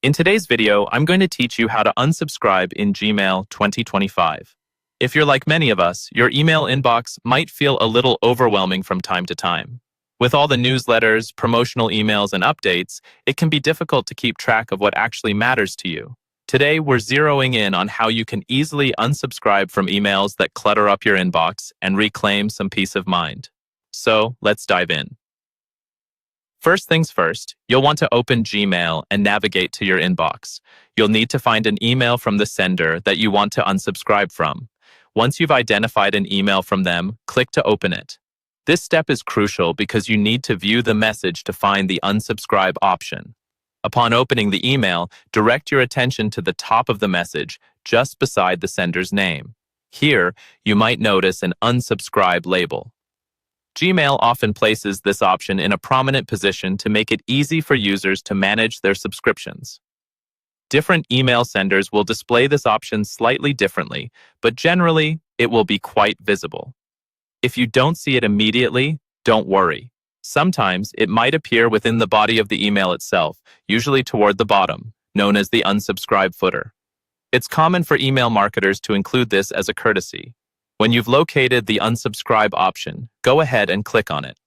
In today's video, I'm going to teach you how to unsubscribe in Gmail 2025. If you're like many of us, your email inbox might feel a little overwhelming from time to time. With all the newsletters, promotional emails, and updates, it can be difficult to keep track of what actually matters to you. Today, we're zeroing in on how you can easily unsubscribe from emails that clutter up your inbox and reclaim some peace of mind. So, let's dive in. First things first, you'll want to open Gmail and navigate to your inbox. You'll need to find an email from the sender that you want to unsubscribe from. Once you've identified an email from them, click to open it. This step is crucial because you need to view the message to find the unsubscribe option. Upon opening the email, direct your attention to the top of the message, just beside the sender's name. Here, you might notice an unsubscribe label. Gmail often places this option in a prominent position to make it easy for users to manage their subscriptions. Different email senders will display this option slightly differently, but generally, it will be quite visible. If you don't see it immediately, don't worry. Sometimes it might appear within the body of the email itself, usually toward the bottom, known as the unsubscribe footer. It's common for email marketers to include this as a courtesy. When you've located the unsubscribe option, go ahead and click on it.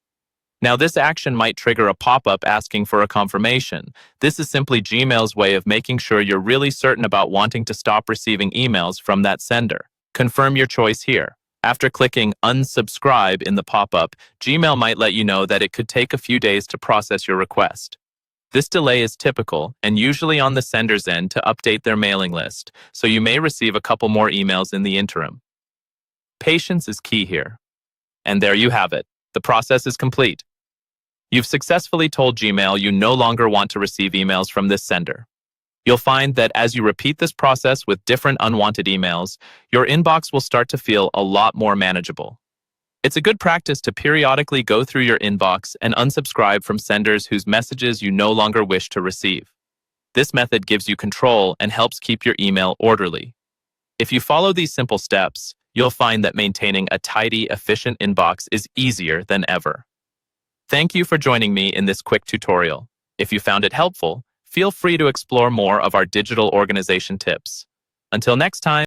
Now, this action might trigger a pop-up asking for a confirmation. This is simply Gmail's way of making sure you're really certain about wanting to stop receiving emails from that sender. Confirm your choice here. After clicking unsubscribe in the pop-up, Gmail might let you know that it could take a few days to process your request. This delay is typical and usually on the sender's end to update their mailing list, so you may receive a couple more emails in the interim. Patience is key here. And there you have it. The process is complete. You've successfully told Gmail you no longer want to receive emails from this sender. You'll find that as you repeat this process with different unwanted emails, your inbox will start to feel a lot more manageable. It's a good practice to periodically go through your inbox and unsubscribe from senders whose messages you no longer wish to receive. This method gives you control and helps keep your email orderly. If you follow these simple steps, you'll find that maintaining a tidy, efficient inbox is easier than ever. Thank you for joining me in this quick tutorial. If you found it helpful, feel free to explore more of our digital organization tips. Until next time.